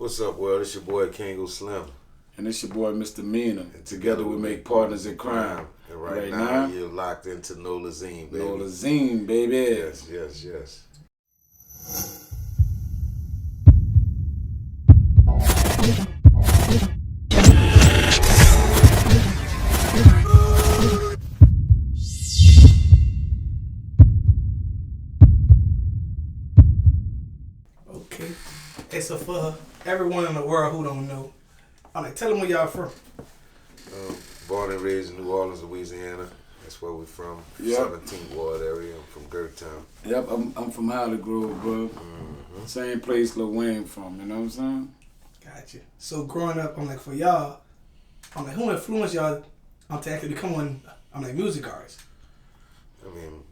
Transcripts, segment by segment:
What's up, world? It's your boy Kango Slim. And it's your boy Mr. Meaner. And together we make partners in crime. And right now you're locked into Nolazine, baby. Nolazine, baby. Yes. Okay. Hey, so for everyone in the world who don't know, I'm like, tell them where y'all from. Born and raised in New Orleans, Louisiana. That's where we're from. Yep. 17th Ward area. I'm from Gertown. Yep, I'm from Holly Grove, bro. Mm-hmm. Same place Lil Wayne from, you know what I'm saying? Gotcha. So growing up, I'm like, for y'all, I'm like, who influenced y'all to actually become one, I'm like, music artists? I mean,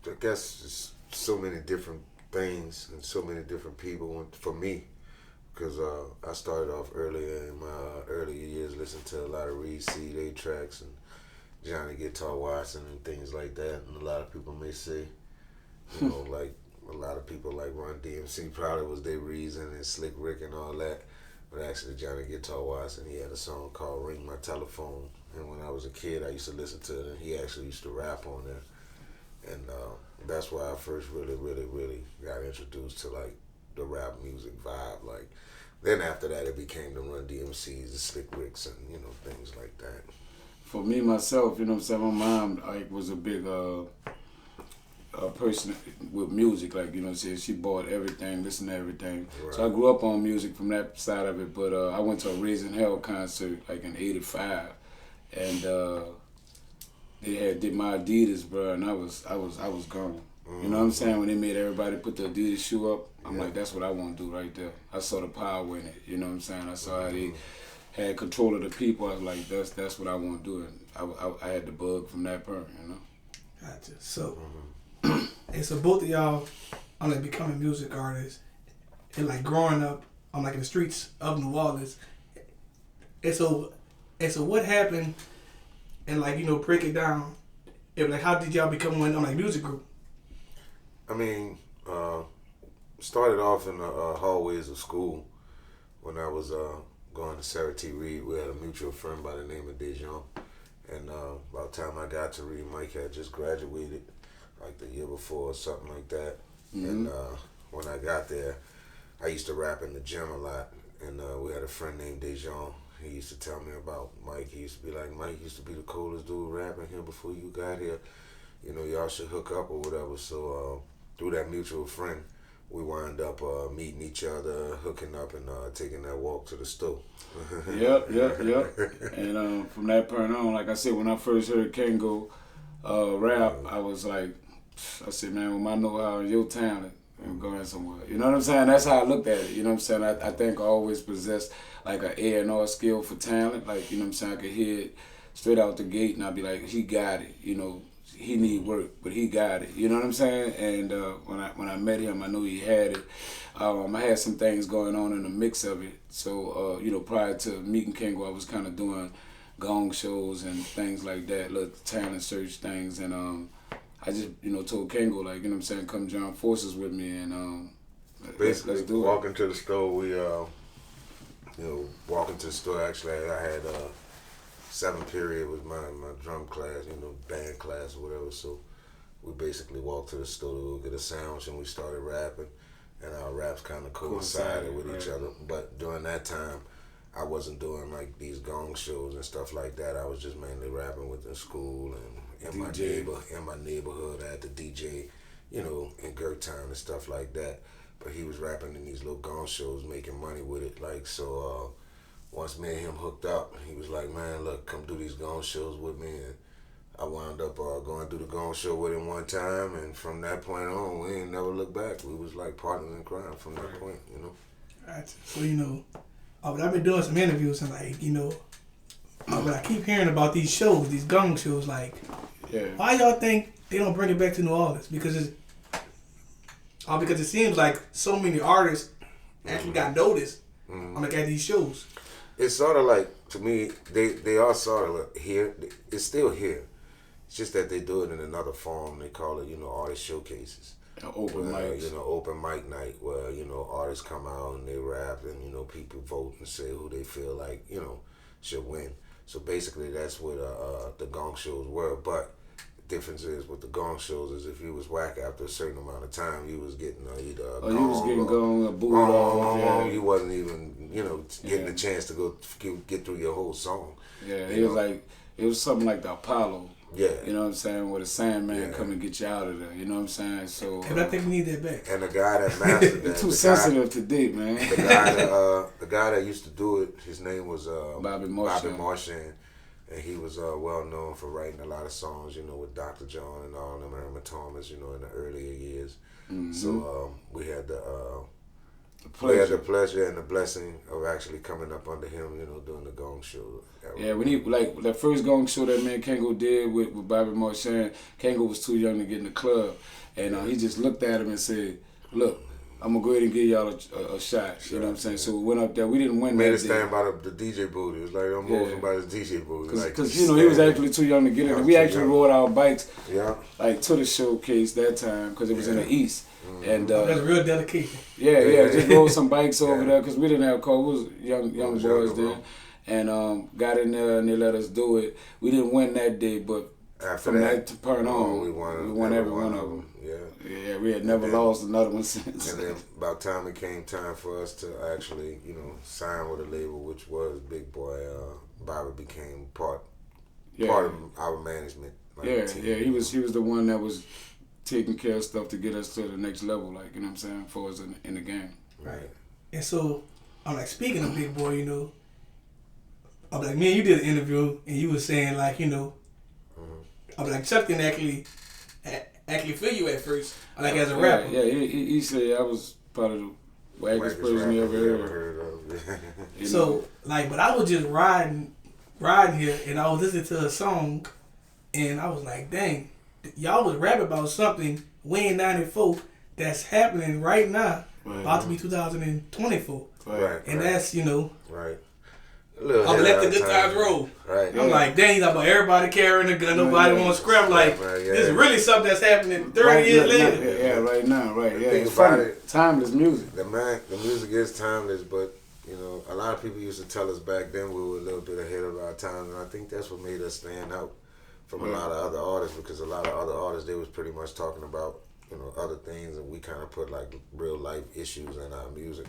I guess it's so many different things and so many different people. And for me, because I started off earlier in my earlier years listening to a lot of Reed Seed 8 tracks and Johnny Guitar Watson and things like that. And a lot of people may say, you know, like a lot of people like Run DMC probably was their reason and Slick Rick and all that. But actually Johnny Guitar Watson, he had a song called Ring My Telephone. And when I was a kid, I used to listen to it and he actually used to rap on there. And that's why I first really got introduced to like the rap music vibe. Like, then after that, it became the Run DMCs, the Slick Ricks, and you know, things like that. For me myself, you know what I'm saying, my mom like was a big person with music, like, you know what I'm saying, she bought everything, listened to everything. Right. So I grew up on music from that side of it, but I went to a Raising Hell concert like in '85, and they did my Adidas, bro, and I was gone. You know what I'm saying? When they made everybody put the Adidas shoe up, I'm like, that's what I want to do right there. I saw the power in it. You know what I'm saying? I saw how they had control of the people. I was like, that's what I want to do. And I had the bug from that point, you know? Gotcha. So, and so both of y'all are like becoming music artists and like growing up, I'm like in the streets of New Orleans. And so what happened? And like, you know, break it down. And like, how did y'all become one, I'm like, music group? I mean, started off in the hallways of school when I was going to Sarah T. Reed. We had a mutual friend by the name of Dejon. And by the time I got to Reed, Mike had just graduated like the year before or something like that. Mm-hmm. And when I got there, I used to rap in the gym a lot. And we had a friend named Dejon. He used to tell me about Mike. He used to be like, Mike used to be the coolest dude rapping here before you got here. You know, y'all should hook up or whatever. So through that mutual friend, we wound up meeting each other, hooking up, and taking that walk to the store. Yep. And from that point on, like I said, when I first heard Kango rap, I was like, I said, man, with my know-how and your talent, I'm going somewhere. You know what I'm saying? That's how I looked at it. You know what I'm saying? I think I always possessed like an A&R skill for talent. Like, you know what I'm saying? I could hear it straight out the gate, and I'd be like, he got it, you know. He need work, but he got it. You know what I'm saying? And when I met him, I knew he had it. I had some things going on in the mix of it. So you know, prior to meeting Kango, I was kind of doing gong shows and things like that, little talent search things. And I just, you know, told Kango, like, you know what I'm saying, come join forces with me, and basically let's do it. Walking to the store, we you know, walking to the store. Actually, I had 7th period was my drum class, you know, band class or whatever. So we basically walked to the studio, get a sandwich, and we started rapping. And our raps kind of coincided with each other. But during that time, I wasn't doing like these gong shows and stuff like that. I was just mainly rapping within school and in my neighborhood. I had the DJ, you know, in Gertown and stuff like that. But he was rapping in these little gong shows, making money with it. Like, so once me and him hooked up, he was like, man, look, come do these gong shows with me. And I wound up going through the gong show with him one time, and from that point on, we ain't never looked back. We was like partners in crime from that point, you know. Gotcha. So, you know, but I've been doing some interviews, and like, you know, but I keep hearing about these shows, these gong shows, like, why y'all think they don't bring it back to New Orleans? Because it seems like so many artists actually got noticed like at these shows. It's sort of like, to me, they are sort of here. It's still here. It's just that they do it in another form. They call it, you know, artist showcases. Open mics. You know, open mic night where, you know, artists come out and they rap and, you know, people vote and say who they feel like, you know, should win. So basically that's what the Gong shows were. But the difference is with the Gong shows is if you was whack after a certain amount of time, you was getting either a you was getting gong or booed off. You wasn't even, you know, getting a chance to get through your whole song. Yeah, it was something like the Apollo. Yeah. You know what I'm saying? Where the Sandman come and get you out of there. You know what I'm saying? So I think we need that back. And the guy that mastered that. Too sensitive to date, man. The guy that used to do it, his name was Bobby Marchand. And he was well known for writing a lot of songs, you know, with Dr. John and all them, Irma Thomas, you know, in the earlier years. Mm-hmm. So we had the pleasure and the blessing of actually coming up under him, you know, doing the Gong Show. Yeah, when he, like, that first Gong Show that man Kango did with Bobby Marchand, Kango was too young to get in the club. And he just looked at him and said, look, I'm going to go ahead and give y'all a shot. You know what I'm saying? So we went up there. We didn't win that day. Made us stand by the DJ booth. It was like, I'm moving by the DJ booth. Because, you know, he was actually too young to get in. We actually rode our bikes like to the showcase that time because it was in the East. Mm-hmm. And that's real dedication. Yeah, just rode some bikes over there because we didn't have cars. We was young boys then. And got in there and they let us do it. We didn't win that day, but from that point on, we won every one of them. Yeah, we had never lost another one since. And then about time it came time for us to actually, you know, sign with a label, which was Big Boy. Bobby became part of our management. Team. He was the one that was taking care of stuff to get us to the next level, like, you know what I'm saying, for us in the game. Right. And so, I'm like, speaking of Big Boy, you know, I'm like, man, you did an interview and you was saying, like, you know, I'm like, Chuck didn't actually feel you at first, like as a rapper. Yeah, he said I was part of the wackest person he ever heard of. So, like, but I was just riding here and I was listening to a song and I was like, dang, y'all was rapping about something way in 94 that's happening right now, about to be 2024. Right. And that's, you know. Right. I'm gonna let the good times roll. Right. I'm like, dang, he's about everybody carrying a gun, nobody wants to scrap. Like, this is really something that's happening 30 years later. Yeah, right now, right. Yeah, it's funny. Timeless music. The music is timeless, but, you know, a lot of people used to tell us back then we were a little bit ahead of our time, and I think that's what made us stand out from a lot of other artists, because a lot of other artists, they was pretty much talking about, you know, other things, and we kind of put, like, real life issues in our music.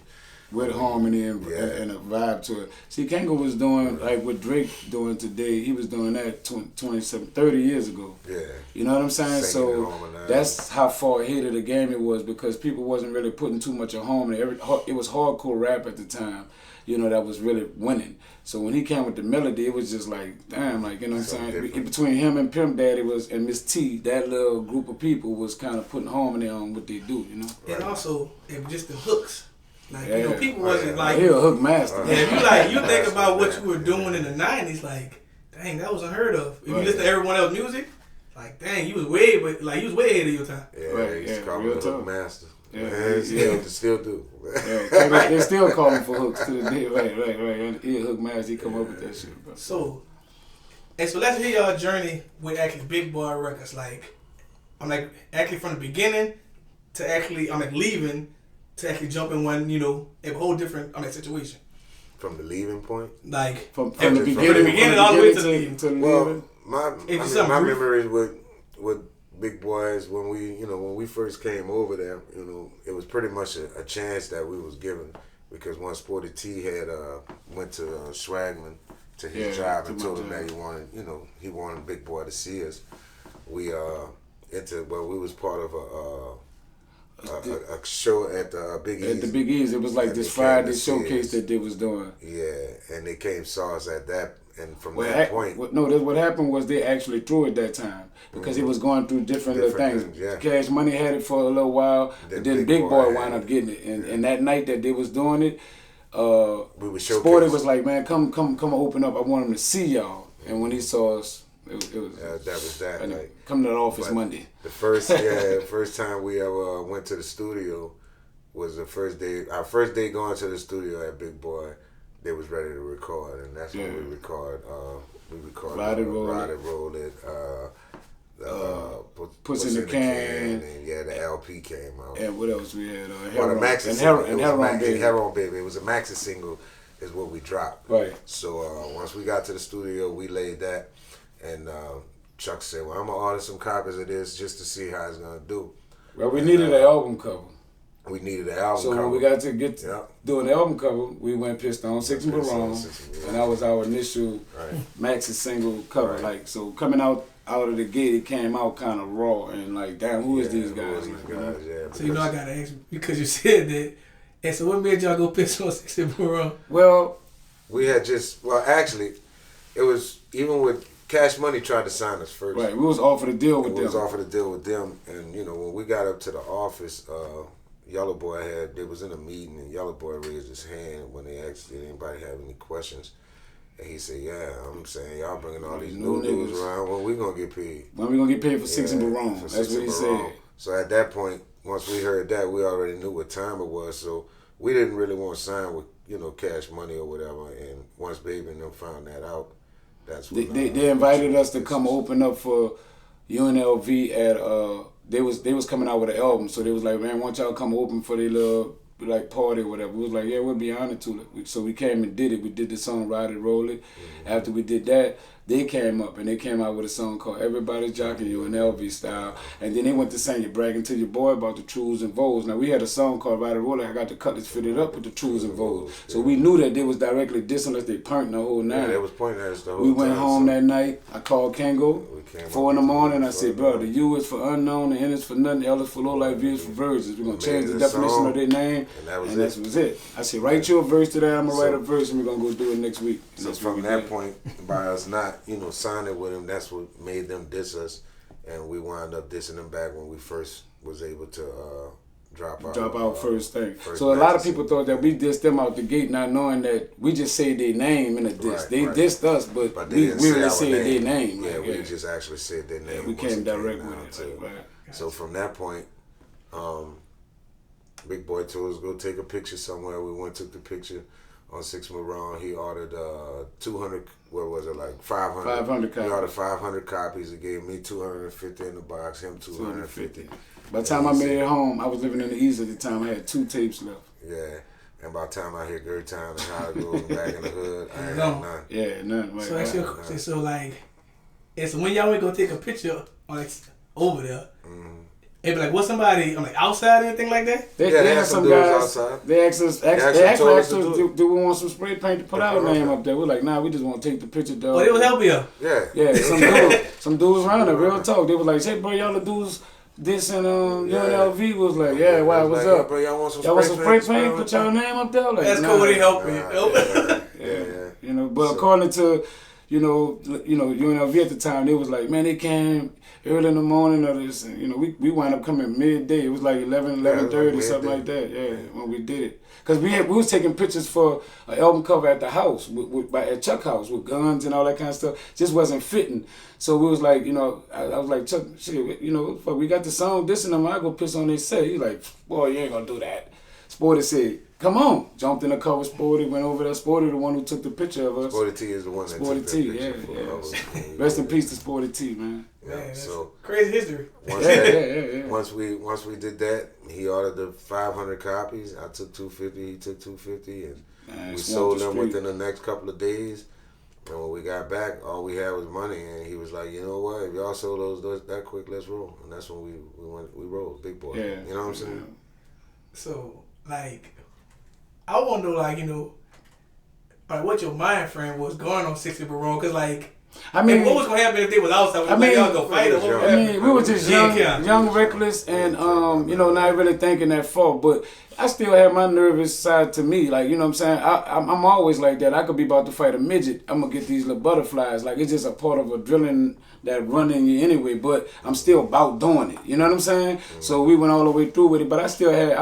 With harmony and a vibe to it. See, Kango was doing, like what Drake doing today, he was doing that 30 years ago. Yeah. You know what I'm saying? So that's how far ahead of the game it was, because people wasn't really putting too much of harmony. It was hardcore rap at the time, you know, that was really winning. So when he came with the melody, it was just like, damn, like, you know what I'm saying? Between him and Pimp Daddy and Miss T, that little group of people was kind of putting harmony on what they do, you know? And also, it was just the hooks. Like, you know, people wasn't like... He a hook master. Yeah, you think about what you were doing in the 90s, like, dang, that was unheard of. If you listen to everyone else's music, like, dang, you was way ahead of your time. He's called the hook master. Yeah, still do. They still call him for hooks to the day. Right. He a hook master, he come up with that shit, bro. So let's hear y'all journey with actually Big Boy Records. Like, I'm like, actually from the beginning to actually, I'm like leaving to actually jump in one, you know, a whole different situation. From the leaving point? Like, from the beginning all the way to the leaving. Well, my memories with Big Boys, when we first came over there, you know, it was pretty much a chance that we was given, because once Sporty T had went to Swagman to his job and told him that he wanted Big Boy to see us. We was part of a show at the Big E's. At the Big E's, it was like this Friday showcase that they was doing. Yeah, and they came saw us at that, and from that point. What happened was they actually threw it that time because it was going through different little things. Cash Money had it for a little while, but then Big Boy wound up getting it. And that night that they was doing it, Sporty was like, man, come open up. I want him to see y'all. And when he saw us, it was that was that. Like, come to the office Monday. The first time we ever went to the studio was the first day. Our first day going to the studio at Big Boy, they was ready to record, and that's when we record. We recorded Ride It, Roll It. Puts in the Can. And yeah, the LP came out. And what else we had? The maxi single. Heron Baby. It was a maxi single is what we dropped. Right. So once we got to the studio, we laid that. And Chuck said, well, I'm going to order some copies of this just to see how it's going to do. Well, we needed an album cover. We needed an album cover. So when we got to doing the album cover, we went Pissed On, Six and Barone, and that was our initial maxi single cover. Right. Like, so coming out of the gate, it came out kind of raw and like, damn, who is these guys? So you know I gotta ask you, because you said that. And so what made y'all go Pissed On, Six and Barone? Well, we had actually, it was even with Cash Money tried to sign us first. Right, we was offered a deal with them. We was offered a deal with them, and when we got up to the office, Yellow Boy they was in a meeting, and Yellow Boy raised his hand when they asked did anybody have any questions, and he said, "Yeah, I'm saying y'all bringing all these new dudes around. When we gonna get paid? When we gonna get paid for Six and Barone?" That's what he said. So at that point, once we heard that, we already knew what time it was. So we didn't really want to sign with Cash Money or whatever. And once Baby and them found that out, that's when they invited us to come open up for U.N.L.V. at They was coming out with an album, so they was like, man, why don't y'all come open for their little party or whatever. We was like, yeah, we'll be honored to it. So we came and did it. We did the song Ride It, Roll It. Mm-hmm. After we did that, they came up and they came out with a song called Everybody's Jocking You in U.N.L.V. style. And then they went to sing it, bragging to your boy about the trues and vows. Now we had a song called Ride It, Roll It. I got the cutlets fitted up with the trues and vows. So we knew that they was directly dissing us. They punked the whole night. Yeah, they was pointing at us the whole time. We went home that night. I called Kango. 4 a.m. I said, bro, the U is for unknown, the N is for nothing, L is for low life, V is for virgins. We're going to change the definition of their name. And that was it. I said, write you a verse to that. I'm going to write a verse and we're going to go do it next week. And so from that point, by us not, signing with them, that's what made them diss us. And we wound up dissing them back when we first was able to drop out first thing. So a lot of people thought that we dissed them out the gate, not knowing that we just said their name in a diss. They dissed us, but we really said their name. Yeah, we just actually said their name. Yeah, we came direct with it. Right. So from that point, Big Boy told us go take a picture somewhere. We went took the picture on 6 Marone. He ordered 200. What was it, like 500? 500 copies. He ordered 500 copies. He gave me 250 in the box. Him 250. By the time I made it home, I was living in the East at the time. I had 2 tapes left. Yeah. And by the time I hit Gert Town and how it goes back in the hood, I ain't had none. Yeah, none. Right. So that's your question. So like, it's when y'all went go take a picture over there. Mm-hmm. It be like, what somebody outside or anything like that? They had some guys outside. They asked us, do we want some spray paint to put our name up there? We're like, nah, we just want to take the picture, dog. Oh, they was helping you. Yeah. Some dudes around there, real talk. They was like, hey, bro, y'all the dudes. This and U.N.L.V. was like, yeah, why, what's up? Bro, y'all want some spray paint? Put y'all name up there? Like, that's cool, they helping you. Yeah. But according to, U.N.L.V. at the time, they was like, man, they came early in the morning or this, and, we wound up coming midday. It was like 11:30, something like that, when we did it. Because we was taking pictures for an album cover at the house, at Chuck's house, with guns and all that kind of stuff. Just wasn't fitting. So we was like, I was like, Chuck, shit, fuck, we got the song, this and them, I go piss on their set. He's like, boy, you ain't gonna do that. Sporty said, come on. Jumped in the car with Sporty, went over there. Sporty, the one who took the picture of us. Sporty T is the one that took the picture for us. Rest in peace to Sporty T, man. Yeah, so crazy history. Once we did that, he ordered the 500 copies. I took 250. He took 250, and we sold them within the next couple of days. And when we got back, all we had was money, and he was like, you know what? If y'all sold those that quick, let's roll. And that's when we rolled, Big Boy. Yeah. You know what I'm saying? So I want to know, what your mind frame was going on 60 Barone, because what was gonna happen if they was outside? Y'all go fight we were just young, reckless, and not really thinking that far. But I still have my nervous side to me. Like, you know what I'm saying? I'm always like that. I could be about to fight a midget. I'm gonna get these little butterflies. Like, it's just a part of adrenaline that run in you anyway. But I'm still about doing it. You know what I'm saying? Mm-hmm. So we went all the way through with it. But I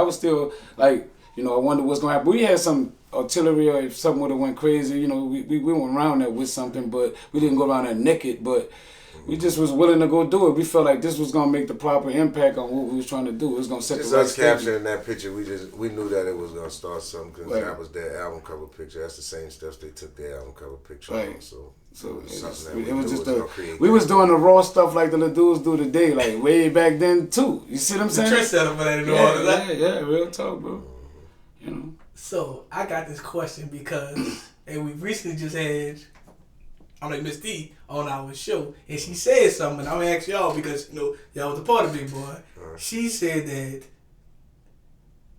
was still like, I wonder what's gonna happen. We had some artillery, or if something would have went crazy, we went around there with something, but we didn't go around there naked, but we just was willing to go do it. We felt like this was gonna make the proper impact on what we was trying to do. It was gonna set just the right us capturing that picture. We knew that it was gonna start something, because that was their album cover picture. That's the same stuff they took their album cover picture on. So Something it was just we was doing the raw stuff like the little dudes do today, like way back then too. You see what I'm saying? The trendsetter for that in New Orleans. Yeah, real talk, bro. You know. So I got this question because and we recently just had Miss D on our show, and she said something. And I'm gonna ask y'all because y'all was a part of Big Boy. She said that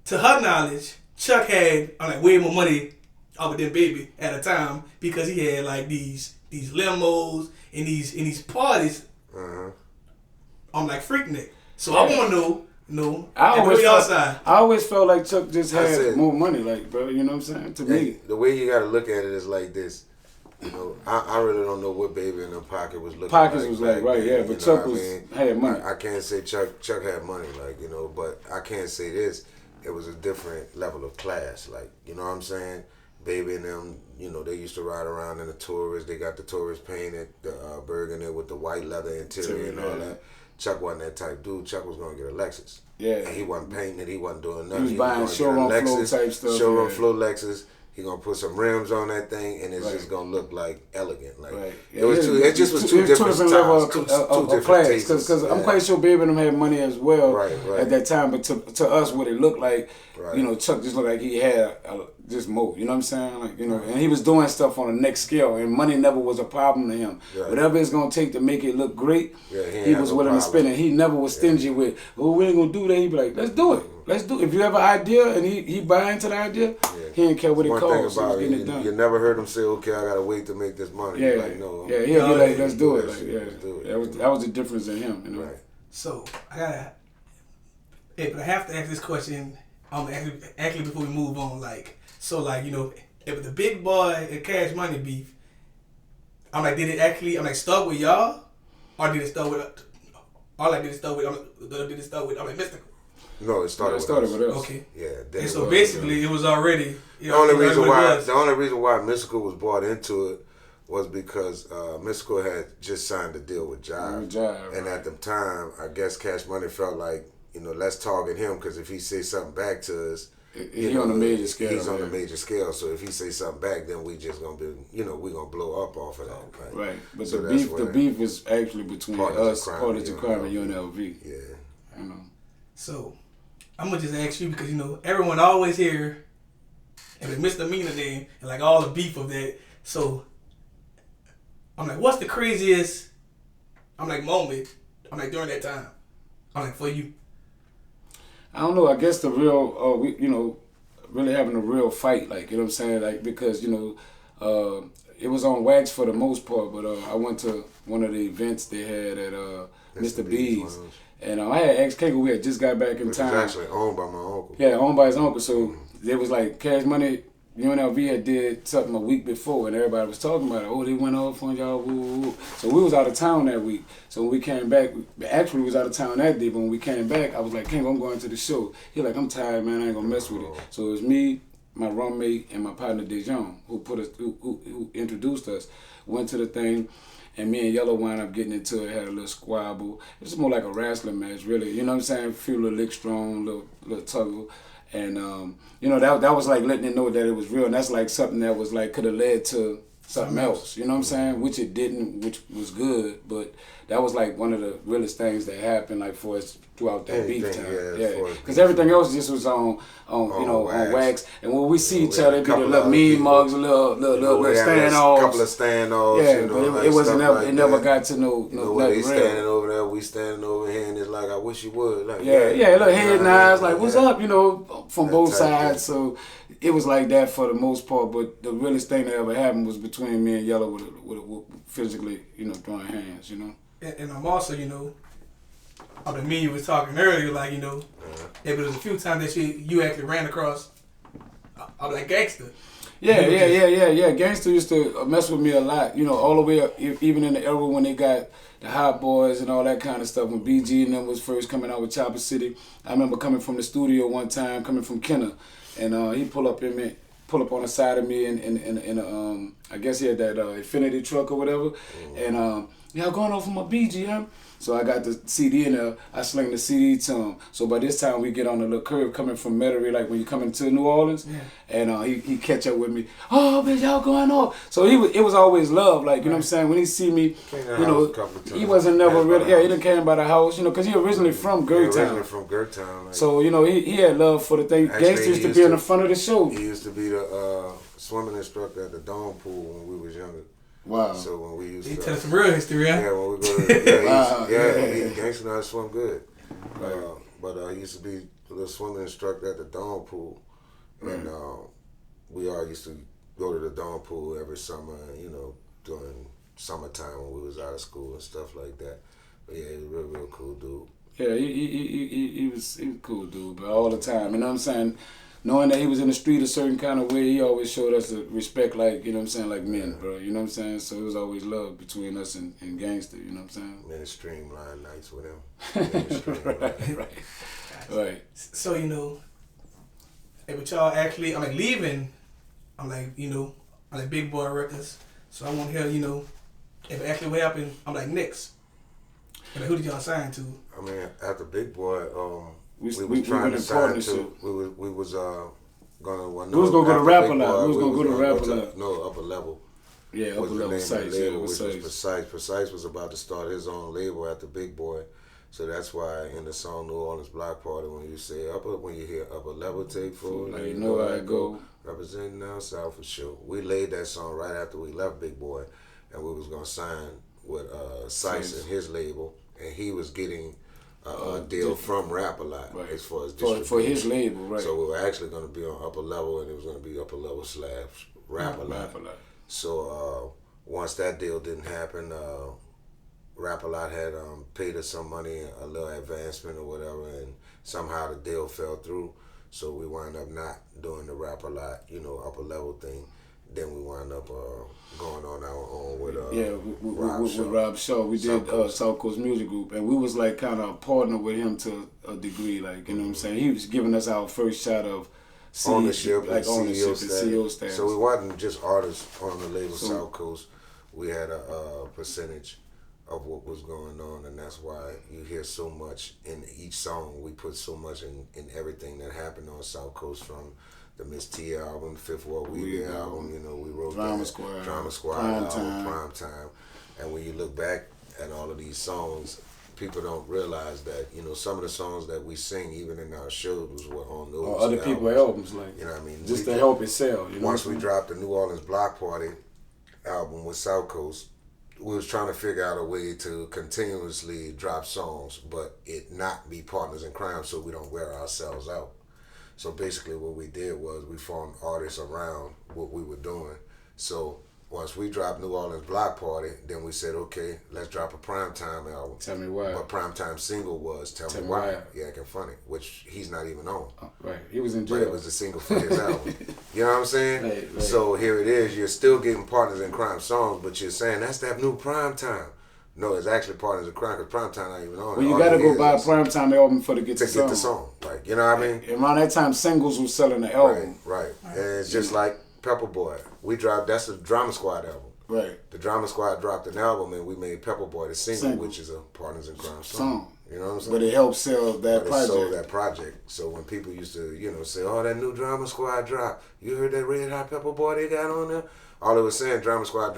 to her knowledge, Chuck had way more money off than Baby at a time because he had like these limos and these parties. I'm like Freaknik. So I want to know. I always felt like Chuck just had more money, like, bro. You know what I'm saying? To me, the way you got to look at it is like this. I really don't know what Baby in the pocket was looking Pockets like. Was like, right, yeah, but Chuck had money. I can't say Chuck had money, like, but I can't say this. It was a different level of class, like, you know what I'm saying? Baby and them, they used to ride around in the Taurus. They got the Taurus painted, the burgundy with the white leather interior and all that. Chuck wasn't that type dude. Chuck was going to get a Lexus. Yeah. And he wasn't painting it. He wasn't doing nothing. He was buying showroom flow type stuff. Showroom flow Lexus. He gonna put some rims on that thing, and it's just gonna look like elegant. Like it just was two different styles, two different tastes. Because I'm quite sure Baby and them had money as well at that time. But to us, what it looked like, Chuck just looked like he had just more. You know what I'm saying? Like and he was doing stuff on the next scale, and money never was a problem to him. Whatever it's gonna take to make it look great, he was willing to spend it. He never was stingy with, oh, we ain't gonna do that. He'd be like, let's do it. Let's do it. If you have an idea and he buy into the idea, he didn't care what it costs. One thing about it, you never heard him say, okay, I gotta wait to make this money. Yeah, like, no. Yeah, he'll be like, let's do it. Like, that was the difference in him. Right. So but I have to ask this question. Actually, before we move on, if the Big Boy and Cash Money beef, did it start with y'all, or did it start with, Mystical? No, it started with us. Okay. Yeah. And so basically, it was already. The only reason why Mystical was brought into it was because Mystical had just signed a deal with Jive. And at the time, I guess Cash Money felt like, let's target him because if he says something back to us, he's on a major scale. He's on a major scale. So if he say something back, then we just gonna be, we gonna blow up off of that. Right. But so the beef was actually between us, Partners of Crime, and U.N.L.V. Yeah. So I'm gonna just ask you because everyone always hear and the misdemeanor name and all the beef of that. So I'm like, what's the craziest moment during that time? For you. I don't know. I guess the real, really having a real fight, you know what I'm saying, because it was on wax for the most part. But I went to one of the events they had at Mr. B's. And I had asked Kango, we had just got back in town. It was actually owned by my uncle. Yeah, owned by his uncle. So it was Cash Money, U.N.L.V. had did something a week before, and everybody was talking about it. Oh, they went off on y'all, woo, woo, woo. So we was out of town that week. So when we came back, actually we was out of town that day, but when we came back, I was like, Kango, I'm going to the show. He like, I'm tired, man, I ain't gonna mess with it. So it was me, my roommate, and my partner Dejon, who introduced us, went to the thing. And me and Yellow wound up getting into it, had a little squabble. It was more like a wrestling match, really. You know what I'm saying? A few little lick strong, little tuggle. And, that was letting it know that it was real. And that's something that was could have led to something else. You know what I'm saying? Which it didn't, which was good. But that was one of the realest things that happened for us throughout that beef time. Yeah. Because everything else just was on wax. And when we see each other, it'd be the little mean mugs, little standoffs. A couple of standoffs. Yeah, but it wasn't never. It never got to no they standing over there, we standing over here, and it's I wish you would. Look, head nods, what's up? From both sides. So it was like that for the most part. But the realest thing that ever happened was between me and Yellow with physically, throwing hands. And I'm also, me you was talking earlier, it was a few times that you actually ran across Gangster. Yeah. Gangster used to mess with me a lot, all the way up, even in the era when they got the Hot Boys and all that kind of stuff. When BG and them was first coming out with Chopper City, I remember coming from the studio one time, coming from Kenner, and he pull up on the side of me, and I guess he had that Infinity truck or whatever, and y'all going off for my BG, huh? So I got the CD in there. I sling the CD to him. So by this time we get on the little curve coming from Metairie, like when you come into New Orleans, and he catch up with me. Oh, bitch, y'all going off? So it was always love, like you know what I'm saying. When he see me, you know, he wasn't never really he didn't came by the house, you know, because he originally from Gertown. From Gertown. Like, so you know he had love for the thing. Gangsta used to be in the front of the show. He used to be the swimming instructor at the Dawn Pool when we was younger. Wow. So when we used to tell some real history, huh? Yeah, when we go to Gangsta know how to swim good. Right. But he used to be the swimming instructor at the Dawn Pool, and we all used to go to the Dawn Pool every summer. You know, during summertime when we was out of school and stuff like that. But yeah, he was a real cool dude. Yeah, he was a cool dude, but all the time, you know what I'm saying? Knowing that he was in the street a certain kind of way, he always showed us the respect like, you know what I'm saying, like men, bro. You know what I'm saying? So it was always love between us and Gangsta, you know what I'm saying? Men streamline nights with him. Right. So, you know, hey, but y'all actually, I'm like leaving, I'm like, you know, I'm like Big Boy Records. So I want to hear, you know, if actually what happened, I'm like Knicks. Like, who did y'all sign to? I mean, after Big Boy, we was we trying to sign to. We was gonna go to Rap A Lot. We was gonna go to Rap A Lot. No, Upper Level. Yeah, Upper Level Sites. Yeah, which was Precise. Precise was about to start his own label after Big Boy, so that's why in the song New Orleans Block Party, when you say when you hear Upper Level take forward, like you know how I go. Representing down south for sure. We laid that song right after we left Big Boy, and we was gonna sign with Sice and his label, and he was getting a deal from Rap A Lot as far as distribution. For his label, right. So we were actually going to be on Upper Level, and it was going to be Upper Level / Rap A Lot. So once that deal didn't happen, Rap A Lot had paid us some money, a little advancement or whatever, and somehow the deal fell through. So we wound up not doing the Rap A Lot, you know, Upper Level thing. Then we wound up going on our own with Rob Shaw. We did South Coast Music Group, and we was like kind of a partner with him to a degree, like you know what I'm saying. He was giving us our first shot of ownership and CEO status. So we wasn't just artists on the label South Coast. We had a percentage of what was going on, and that's why you hear so much in each song. We put so much in everything that happened on South Coast, from the Miss T album, Fifth Ward Weebie album, you know, we wrote Drama Squad album, Prime Time. And when you look back at all of these songs, people don't realize that, you know, some of the songs that we sing, even in our shows, were on those or other people's albums, like, you know what I mean? Just to help it sell, you know. Once we dropped the New Orleans Block Party album with South Coast, we was trying to figure out a way to continuously drop songs, but it not be partners in crime, so we don't wear ourselves out. So basically what we did was we formed artists around what we were doing. So once we dropped New Orleans Block Party, then we said, okay, let's drop a Primetime album. Tell Me Why. But Primetime single was Tell Me Why. Yeah, I Can Funny, which he's not even on. Oh, right, he was in jail. But it was the single for his album. You know what I'm saying? Right. So here it is, you're still getting Partners in Crime songs, but you're saying that's that new Primetime. No, it's actually Partners in Crime, because Primetime not even on. Well, you got to go buy a Primetime album to get the song. Like, you know what I mean? And around that time, singles was selling the album. Right. And it's just like Pepper Boy. We dropped, that's the Drama Squad album. Right. The Drama Squad dropped an album, and we made Pepper Boy the single, which is a Partners in Crime song. You know what I'm saying? But it helped sell that project. It sold that project. So when people used to, you know, say, oh, that new Drama Squad dropped. You heard that Red Hot Pepper Boy they got on there? All they was saying, Drama Squad.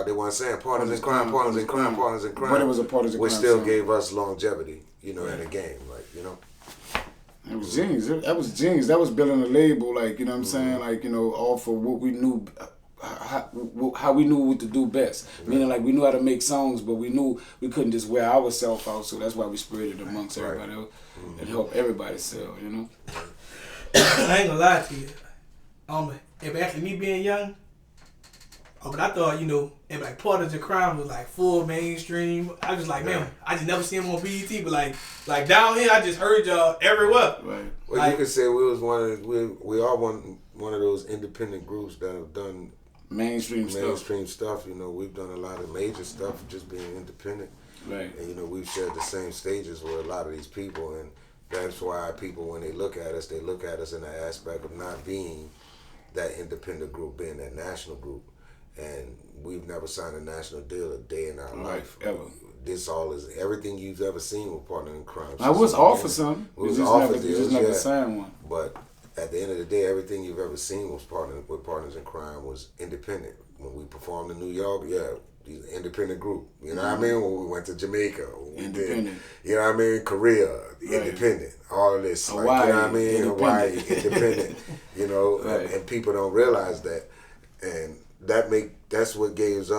They weren't saying Partners in Crime. But it was a Partners in Crime. Which still gave us longevity, you know, in the game. Like, you know. It was genius. That was genius. That was building a label, like, you know what I'm saying? Like, you know, all for what we knew, how we knew what to do best. Meaning, like, we knew how to make songs, but we knew we couldn't just wear ourselves out, so that's why we spread it amongst everybody else and help everybody sell, you know? I ain't gonna lie to you. If actually me being young, but I thought, you know, if like Partners in Crime was like full mainstream, I was like, man, I just never see him on BET, but like down here, I just heard y'all everywhere. Right. Well, like, you could say we was we are one of those independent groups that have done mainstream stuff. You know, we've done a lot of major stuff just being independent. Right. And you know, we've shared the same stages with a lot of these people, and that's why people, when they look at us in the aspect of not being that independent group, being that national group. and we've never signed a national deal a day in our life ever. This all is everything you've ever seen with Partner in Crime. I was offered some. We was offered deals, just never signed one. But at the end of the day, everything you've ever seen with Partners in Crime was independent. When we performed in New York, these independent group. You know what I mean? When we went to Jamaica, independent. You know what I mean? Korea, independent. All of this, Hawaii, like, you know what I mean? Hawaii, independent. You know, and people don't realize that, and that's what gave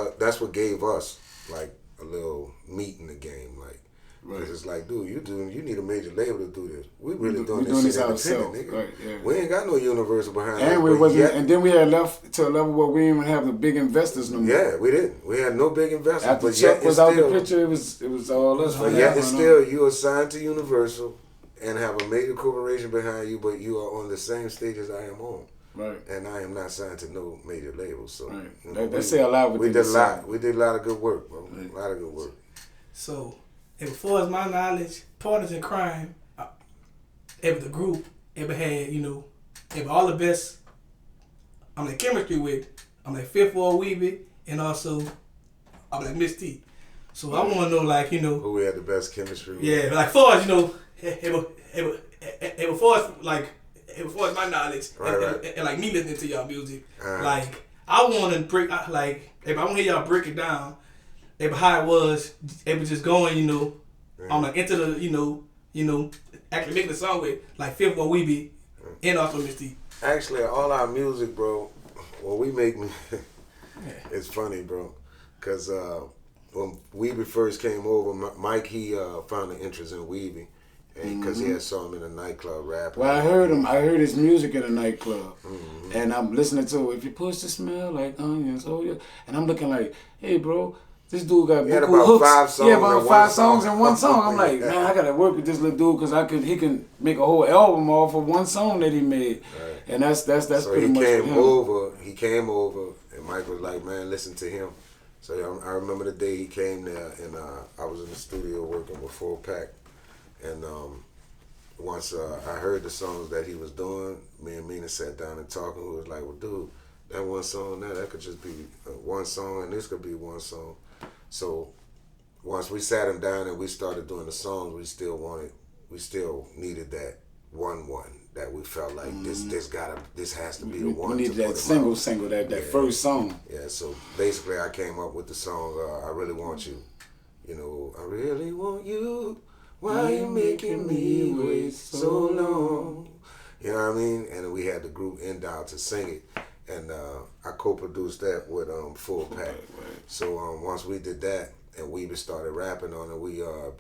us like a little meat in the game, like. Because it's like, dude, you need a major label to do this. We really doing this shit independent, nigga. Right, yeah. We ain't got no Universal behind us. And then we had left to a level where we didn't even have the big investors no more. Yeah, we didn't. We had no big investors. After Chuck was out the picture, it was all us. But yet it's still, you are signed to Universal and have a major corporation behind you, but you are on the same stage as I am on. Right. And I am not signed to no major label. So you know, they say a lot with we did a lot. We did a lot of good work, bro. Right. A lot of good work. So, as far as my knowledge, Partners in Crime, ever the group ever had, ever all the best, I'm like chemistry with, I'm like Fifth Ward Weebie, and also I'm like Miss T. So I want to know, like, who we had the best chemistry with. Yeah, like far as as far as my knowledge, and like me listening to y'all music, like I want to break, like if I want to hear y'all break it down. How it was just going, I'm like into the, actually making a song with like Fifth Ward Weebie and also Miss T. Actually, all our music, bro, when we make it's funny, bro, because when Weebie first came over, Mike, he found an interest in Weebie, because he had saw him in a nightclub rapping. Well, I heard his music in a nightclub, and I'm listening to If You Push the Smell Like Onions, oh yeah, and I'm looking like, hey, bro. This dude got about hooks. 5 songs. Yeah, about 5 songs in one song. I'm like, man, I gotta work with this little dude because he can make a whole album off of one song that he made, and that's so pretty much. He came over, and Mike was like, man, listen to him. So I remember the day he came there, and I was in the studio working with Full Pack, and once I heard the songs that he was doing, me and Mina sat down and talked, and we was like, well, dude, that one song there, that could just be one song, and this could be one song. So once we sat him down and we started doing the songs, we still needed that one that we felt like this has to be the one. We needed that single, that first song. Yeah, so basically I came up with the song I Really Want You. I really want you. Why you making me wait so long? You know what I mean? And we had the group N-Dial to sing it. And I co-produced that with Full Pack. Right. So once we did that, and Weebie started rapping on it,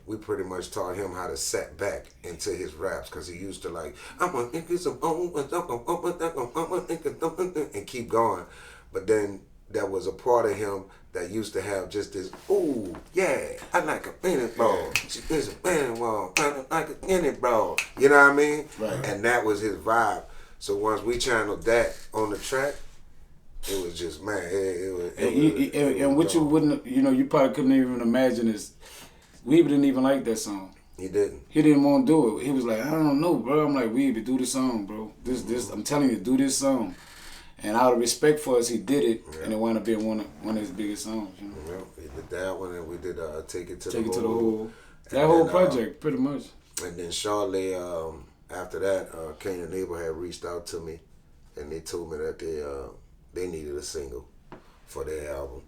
we pretty much taught him how to set back into his raps, because he used to like, I'm gonna think it's and keep going. But then there was a part of him that used to have just this, ooh, yeah, I like a minute ball. She is a minute ball, I like a minute ball. You know what I mean? Right. And that was his vibe. So once we channeled that on the track, it was just, man, and what you wouldn't, you probably couldn't even imagine is, Weebie didn't even like that song. He didn't. He didn't want to do it. He was like, I don't know, bro. I'm like, Weebie, do the song, bro. This, I'm telling you, do this song. And out of respect for us, he did it, and it wound up being one of his biggest songs. Yeah, he did that one, and we did Take It to the Hole. That whole project, pretty much. And then shortly after that, Kane and Abel had reached out to me, and they told me that they needed a single for their album,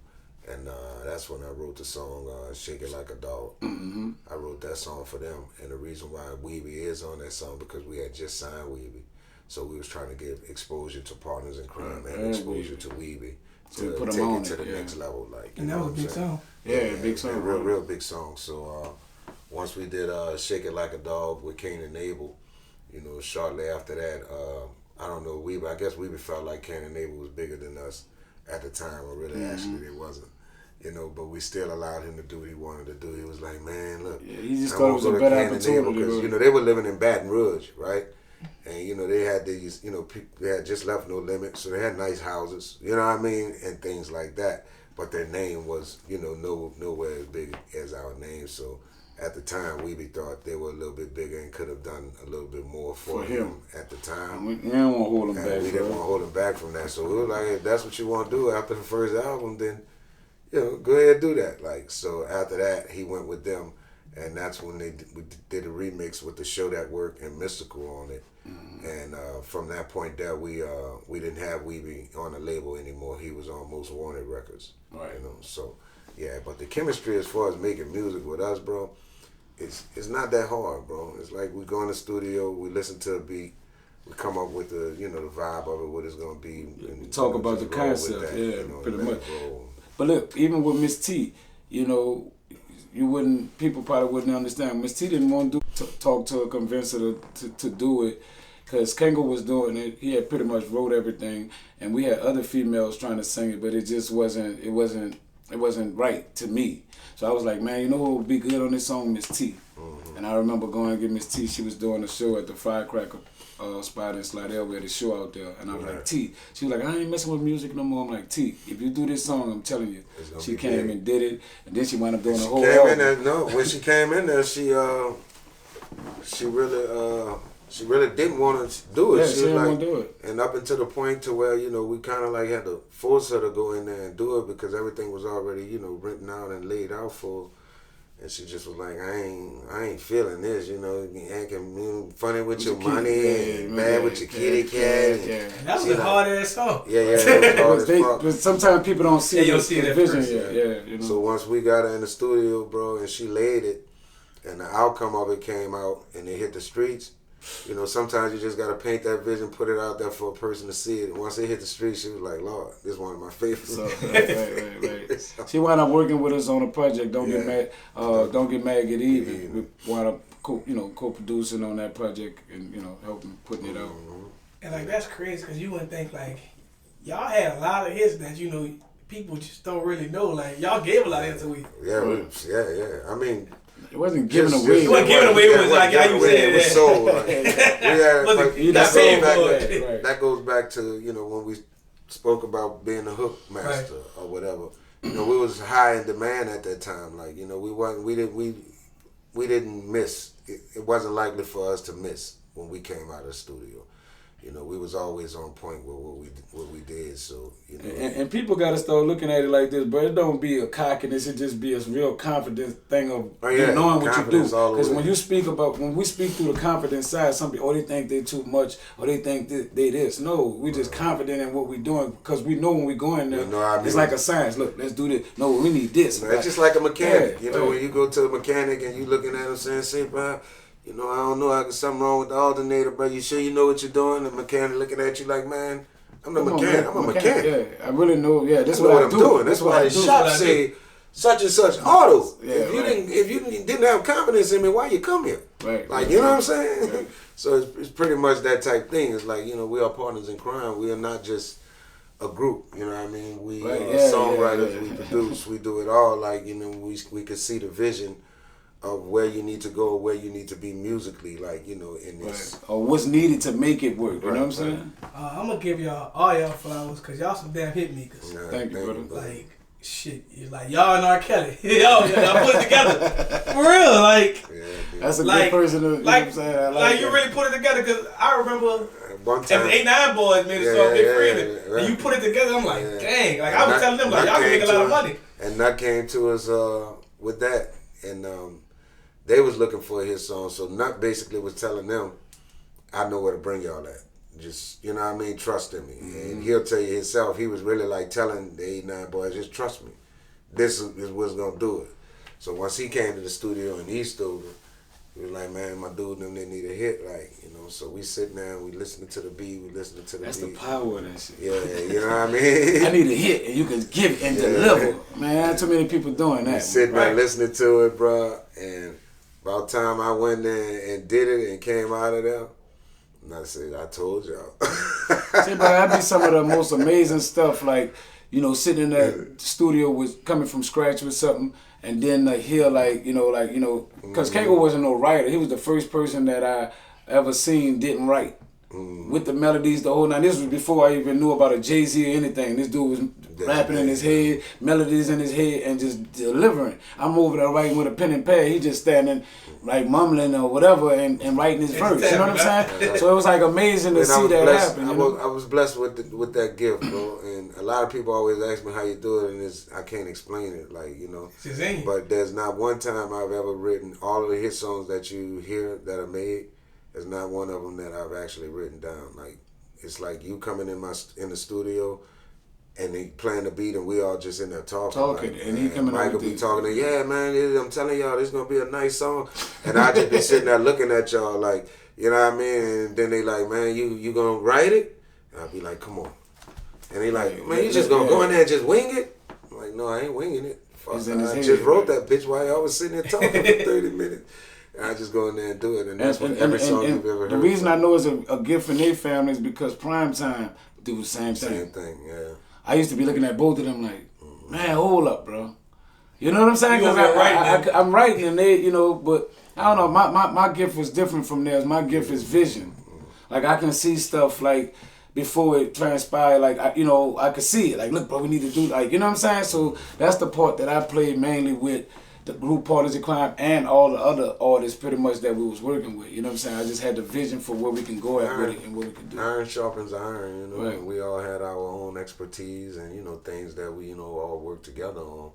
and that's when I wrote the song "Shake It Like a Dog." Mm-hmm. I wrote that song for them, and the reason why Weebie is on that song because we had just signed Weebie, so we was trying to give exposure to Partners in Crime and exposure to Weebie to put take it to the next level, like. And that was a big song. Yeah, big song, real big song. So once we did "Shake It Like a Dog" with Kane and Abel. Shortly after that, I don't know, I guess Weebie felt like Kane and Abel was bigger than us at the time, or really actually it wasn't. But we still allowed him to do what he wanted to do. He was like, man, look. Yeah, he just thought it was a better opportunity. Because, they were living in Baton Rouge, right? And, they had these, people, they had just left No Limit, so they had nice houses, you know what I mean? And things like that. But their name was, nowhere as big as our name. So at the time, Weebie thought they were a little bit bigger and could have done a little bit more for him at the time. We don't want to hold him and back. We didn't want to hold him back from that. So we were like, if that's what you want to do after the first album, then, go ahead and do that. Like, so after that, he went with them. And that's when we did a remix with the Show That Work and Mystical on it. Mm-hmm. And from that point there, we didn't have Weebie on the label anymore. He was on Most Wanted Records. Right. So, yeah. But the chemistry as far as making music with us, bro, it's not that hard, bro. It's like we go in the studio, we listen to a beat, we come up with the the vibe of it, what it's gonna be. And, talk about the concept, pretty much. But look, even with Miss T, people probably wouldn't understand. Miss T didn't want to talk to her, convince her to do it, because Kango was doing it. He had pretty much wrote everything, and we had other females trying to sing it, but it just wasn't right to me. So I was like, man, who would be good on this song? Miss T. Mm-hmm. And I remember going to get Miss T. She was doing a show at the Firecracker spot in Slidell. We had a show out there, and I was like, T. She was like, I ain't messing with music no more. I'm like, T, if you do this song, I'm telling you. She came and did it, and then she wound up doing the whole album. When she came in there, she really didn't want to do it. Yeah, she didn't want to do it. And up until the point to where, we kind of like had to force her to go in there and do it because everything was already, written out and laid out for her. And she just was like, I ain't feeling this, acting funny with your money and bad with your kitty cat. Yeah. That was a hard ass song. Yeah, it was hard as fuck. But sometimes people don't see the vision yet. So once we got her in the studio, bro, and she laid it, and the outcome of it came out, and it hit the streets. Sometimes you just gotta paint that vision, put it out there for a person to see it. And once it hit the streets, she was like, "Lord, this is one of my favorites." So, right. She wound up working with us on a project. Don't get mad, get even. We wound up, co-producing on that project and helping putting it out. And like that's crazy because you wouldn't think like y'all had a lot of hits that people just don't really know. Like y'all gave a lot of hits away. Yeah. I mean. It wasn't giving away. It wasn't giving away. It was like how you said it. Was sold. That goes back to when we spoke about being a hook master or whatever. We was high in demand at that time. Like we didn't miss. It wasn't likely for us to miss when we came out of the studio. We was always on point with what we did. So and people got to start looking at it like this, but it don't be a cockiness. It just be a real confident thing of knowing what you do. Because when we speak through the confidence side, some people they think they too much or they think they this. No, we just confident in what we doing because we know when we go in there, it's like a science. Look, let's do this. No, we need this. It's just like a mechanic. When you go to a mechanic and you looking at him saying, "Say, bro, I don't know, something wrong with the alternator, bro. You sure you know what you're doing?" The mechanic looking at you like, "Man, I'm the mechanic. I'm a mechanic. Yeah, I really know. Yeah, that's what I'm doing. That's why the shop say such and such auto. If you didn't have confidence in me, why you come here? Right. Like, you know what I'm saying? Right. So it's pretty much that type thing. It's like, we are partners in crime. We are not just a group. You know what I mean? We are songwriters. We produce. We do it all. Like, we could see the vision of where you need to go, where you need to be musically, like, in this. Right. Or what's needed to make it work, you know what I'm saying? I'm going to give all y'all flowers, because y'all some damn hit makers. Thank you, brother. Like, shit, like y'all and R. Kelly. y'all put it together. For real, like. That's a good person to, you know what I'm saying? I like you really put it together, because I remember one time, if the 8-9 boys made a song, Big Freeman, and you put it together, I'm like, dang. Like, I was telling them, like, y'all can make a lot of money. And Nut came to us with that, and they was looking for his song, so Nut basically was telling them, I know where to bring y'all at. Just, trust in me. Mm-hmm. And he'll tell you himself, he was really like telling the 8-9 boys, just trust me. This is what's going to do it. So once he came to the studio in Eastover, he was like, man, my dude and them, they need a hit, like, so we sitting there and we listening to the beat, That's the power of that shit. Yeah, you know what I mean? I need a hit and you can give it and deliver. Man, too many people doing that. Sitting there listening to it, bro, and about time I went there and did it and came out of there, and I said, I told y'all. See, but that'd be some of the most amazing stuff, like, sitting in that studio with coming from scratch with something, and then hear because Kango wasn't no writer. He was the first person that I ever seen didn't write. with the melodies, the whole night. This was before I even knew about a Jay-Z or anything. This dude was rapping in his head, melodies in his head, and just delivering. I'm over there writing with a pen and pad. He just standing, like mumbling or whatever, and writing his verse. You know what I'm saying? So it was like amazing to see that happen. I was blessed with that gift, bro. And a lot of people always ask me how you do it, and I can't explain it, like, you know. But there's not one time I've ever written all of the hit songs that you hear that are made. There's not one of them that I've actually written down. Like, it's like you coming in the studio, and they playing the beat, and we all just in there talking. Like, and he coming Michael be talking to, yeah, man, I'm telling y'all, this gonna be a nice song, and I just be sitting there looking at y'all like, you know what I mean? And then they like, man, you gonna write it? And I be like, come on. And they like, man, you just gonna go in there and just wing it? I'm like, no, I ain't winging it. Fuck, I just wrote that bitch while y'all was sitting there talking for 30 minutes. And I just go in there and do it, and that's what every song you've ever heard. The reason I know it's a gift from their family is because Primetime do the same thing. Same thing, yeah. I used to be looking at both of them like, man, hold up, bro. You know what I'm saying? Because I'm writing, and they, you know, but I don't know. My gift was different from theirs. My gift is vision. Like, I can see stuff like before it transpired. Like, I could see it. Like, look, bro, we need to do, like, you know what I'm saying? So that's the part that I played mainly with the group Parties of Climb and all the other artists pretty much that we was working with. You know what I'm saying? I just had the vision for where we can go at with it and what we can do. Iron sharpens iron, you know. Right. And we all had our own expertise and, you know, things that we, you know, all worked together on.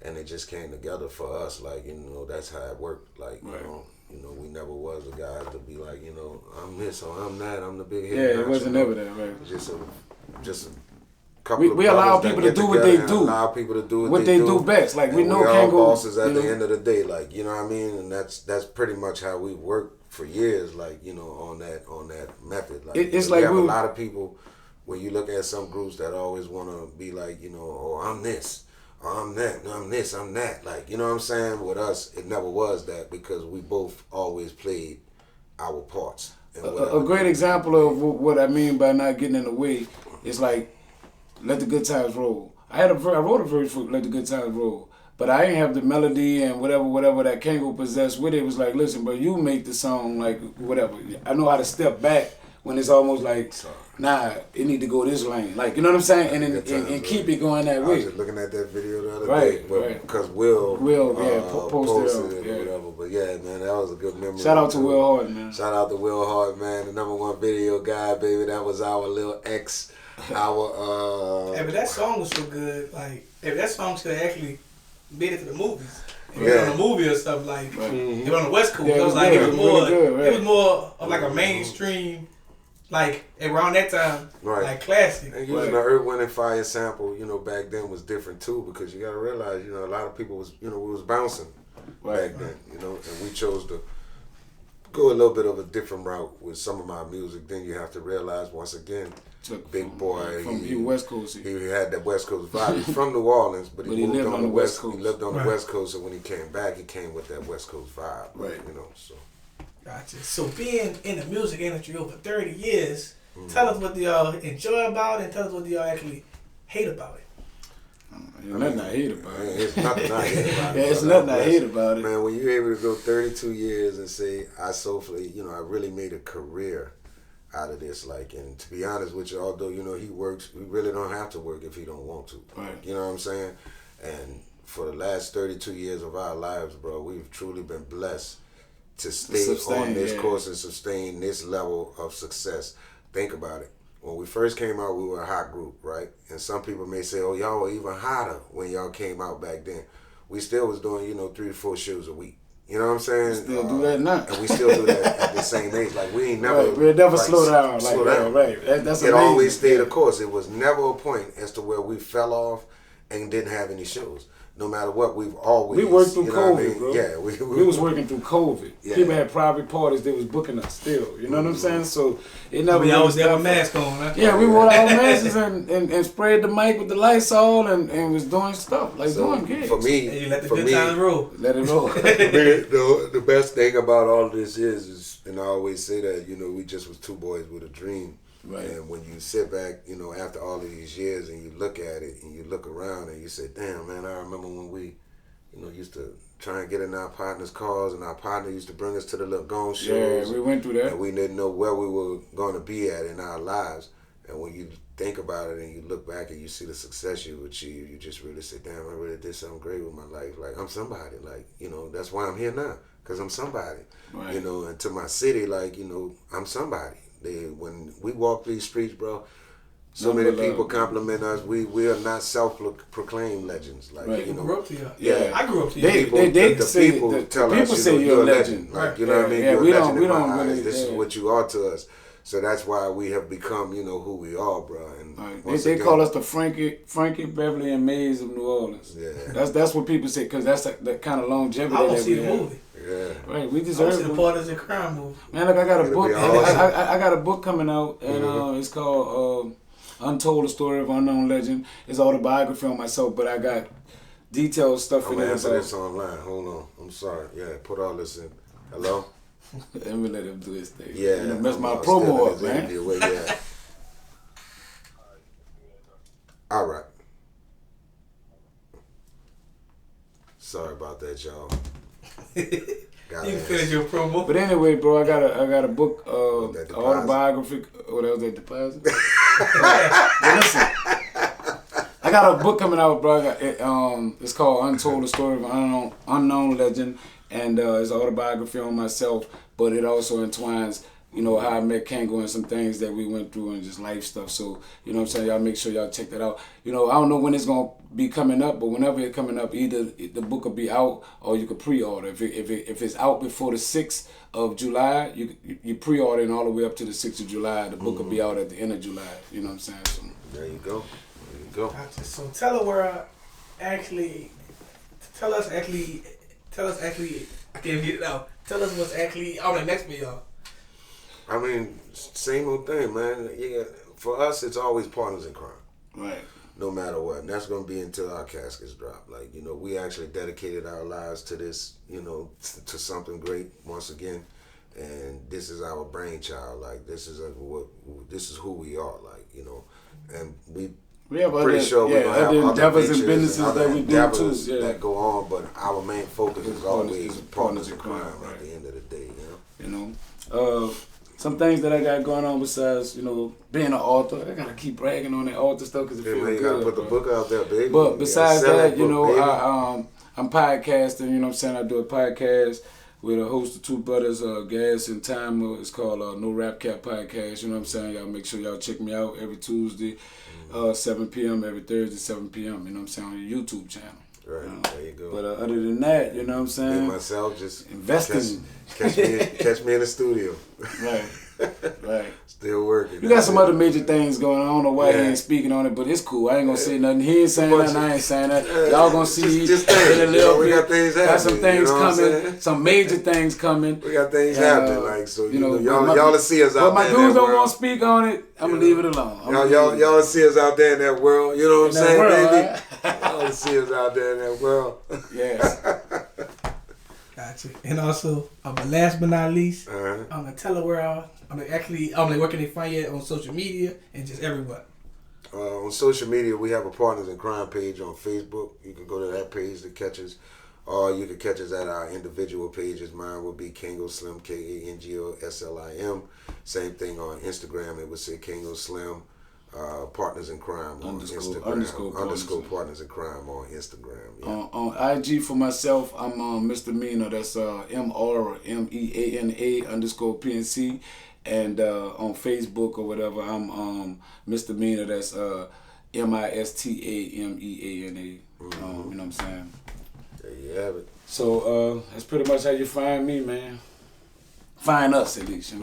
And it just came together for us. Like, you know, that's how it worked. Like, you know, we never was the guys to be like, you know, I'm this or I'm that. I'm the big hit. Yeah, it wasn't ever that, right? Just a couple we allow people to do what they do. Allow people to do what they do best. Like, we know we're can't all go. bosses at the end of the day. Like, you know what I mean? And that's pretty much how we worked for years. Like, you know, on that method. Like, it's like we have a lot of people. When you look at some groups that always want to be like, you know, oh, I'm this, or I'm that, no, I'm this, I'm that. Like, you know what I'm saying? With us, it never was that because we both always played our parts. A great example of what I mean by not getting in the way is like, Let the Good Times Roll. I wrote a verse for Let the Good Times Roll, but I ain't have the melody and whatever that Kango possessed with it. It was like, listen, bro, you make the song like whatever. I know how to step back when it's almost like, nah, it need to go this lane. Like, you know what I'm saying? And keep it going that way. I was just looking at that video the other day. Right. Because Will posted it or whatever. But yeah, man, that was a good memory. Shout out to Will Hart, man. Shout out to Will Hart, man. The #1 video guy, baby. That was our little ex. Hey, but that song was so good. Like, if that song should have actually made it to the movies. If it was on a movie or stuff, like, it was on the West Coast. Yeah, it was like, it was more of like a Mm-hmm. mainstream, like, around that time, like classic. And using the Earth, Wind and Fire sample, you know, back then was different too, because you got to realize, you know, a lot of people was, you know, we was bouncing back then, you know, and we chose to go a little bit of a different route with some of our music. Then you have to realize once again, Big Boy, he West Coast. He had that West Coast vibe. He's from New Orleans, but he moved on the West Coast. He lived on the West Coast, and when he came back, he came with that West Coast vibe, you know. So. Gotcha. So being in the music industry over 30 years, tell us what y'all enjoy about it and tell us what y'all actually hate about it. There's nothing I hate about it. It's nothing I hate about it. It's nothing I hate about it. Man, when you're able to go 32 years and say, I soulfully, you know, I really made a career out of this, like, and to be honest with you, although, you know, he works, we really don't have to work if he don't want to. Right. You know what I'm saying? And for the last 32 years of our lives, bro, we've truly been blessed to stay on this course and sustain this level of success. Think about it. When we first came out, we were a hot group, right? And some people may say, oh, y'all were even hotter when y'all came out back then. We still was doing, you know, 3 to 4 shows a week. You know what I'm saying? We still do that now. And we still do that at the same age. Like, we ain't never... We'll never slow down. Right. That's it always stayed a course. It was never a point as to where we fell off and didn't have any shows. No matter what, we've always... We worked through COVID, bro. Yeah. We was working through COVID. Yeah. People had private parties. They was booking us still. You know what I'm saying? So it never... We always had a mask on, huh? Yeah, we wore our masks and sprayed the mic with the Lysol and was doing stuff. Like, doing gigs. For me... And you let the good times roll. Let it roll. The best thing about all of this is, and I always say that, you know, we just was 2 boys with a dream. Right. And when you sit back, you know, after all of these years and you look at it and you look around and you say, damn, man, I remember when we used to try and get in our partners' cars, and our partner used to bring us to the little Gong shows. Yeah, we went through that. And we didn't know where we were going to be at in our lives. And when you think about it and you look back and you see the success you achieve, you just really say, damn, I really did something great with my life. Like, I'm somebody. Like, that's why I'm here now, because I'm somebody. Right. And to my city, like, I'm somebody. When we walk these streets, bro, so many people compliment us. We are not self-proclaimed legends. Like, right. Grew up to you. Yeah. I grew up to you. People tell us, you're a legend. Like, right. you know what I mean? Yeah, you're we a legend don't in my really, eyes. This is what you are to us. So that's why we have become, who we are, bro. And right. They call us the Frankie Beverly and Mays of New Orleans. Yeah. That's what people say, because that's the kind of longevity I want that to see we the have. movie. Yeah. Right, we I deserve want to see the Partners in Crime movie. Man, look, I got a It'll book. be awesome. I got a book coming out, and it's called Untold: The Story of Unknown Legend. It's autobiography on myself, but I got detailed stuff I'm in going there. to answer this online. Hold on. I'm sorry. Yeah, put all this in. Hello? Let me let him do his thing. Yeah. You mess my I'm promo up, still in man. this interview. Yeah. All right. Sorry about that, y'all. You can finish your promo. But anyway, bro, I got a book, That deposit. autobiographic. What else? That deposit? But listen, I got a book coming out, bro. I got it, it's called Untold: The Story of an Unknown Legend, and it's an autobiography on myself. But it also entwines, how I met Kango and some things that we went through and just life stuff. So, what I'm saying, y'all make sure y'all check that out. I don't know when it's gonna be coming up, but whenever it's coming up, either the book will be out or you could pre-order. If it's out before the 6th of July, you pre-order all the way up to the 6th of July. The book will be out at the end of July. You know what I'm saying? So, There you go. Gotcha. So tell us where tell us actually, I can't get it out. Tell us what's actually on the next video. I mean, same old thing, man. Yeah, for us, it's always Partners in Crime. right. No matter what. And that's going to be until our caskets drop. Like, we actually dedicated our lives to this, to something great once again. And this is our brainchild. Like, this is who we are. Like, and we have pretty sure we're going to have other endeavors and ventures businesses and that we do too. Yeah. that go on. But our main focus is always Partners in Crime right. at the end of the day, Some things that I got going on besides, being an author. I gotta keep bragging on that author stuff because it feels good. You gotta put the book out there, baby. But besides that, book, I'm podcasting. You know what I'm saying? I do a podcast with a host of two brothers, Gas and Timer. It's called No Rap Cap Podcast. You know what I'm saying? Y'all make sure y'all check me out every Tuesday, 7 p.m. every Thursday, 7 p.m. You know what I'm saying? On your YouTube channel. Right, there you go. But other than that, you know what I'm saying? Me myself just investing. Catch me in the studio. Right. Still working. You got some other major things going on. I don't know why he ain't speaking on it, but it's cool. I ain't gonna say nothing. He ain't saying nothing. I ain't saying that. Y'all gonna see just in a little bit. We got things happening. Got some things coming. Some major things coming. We got things happening. Like so, y'all will see us But out there. my dudes don't want to speak on it. I'm gonna leave it alone. Y'all will see us out there in that world. You know what I'm saying, world, baby? right? Y'all will see us out there in that world. Yes. Gotcha. And also, but last but not least, Uh-huh. I'm gonna tell her where where can they find you on social media and just everywhere. On social media, we have a Partners in Crime page on Facebook. You can go to that page to catch us, or you can catch us at our individual pages. Mine would be Kango Slim, KANGO SLIM. Same thing on Instagram. It would say Kango Slim. Partners in Crime on Instagram. Underscore Partners in Crime on Instagram. Yeah. On IG for myself, I'm Misdemeanor. That's MEANA_PNC. And on Facebook or whatever, I'm Misdemeanor. That's MISTAMEANA. You know what I'm saying? There you have it. So that's pretty much how you find me, man. Find us at least,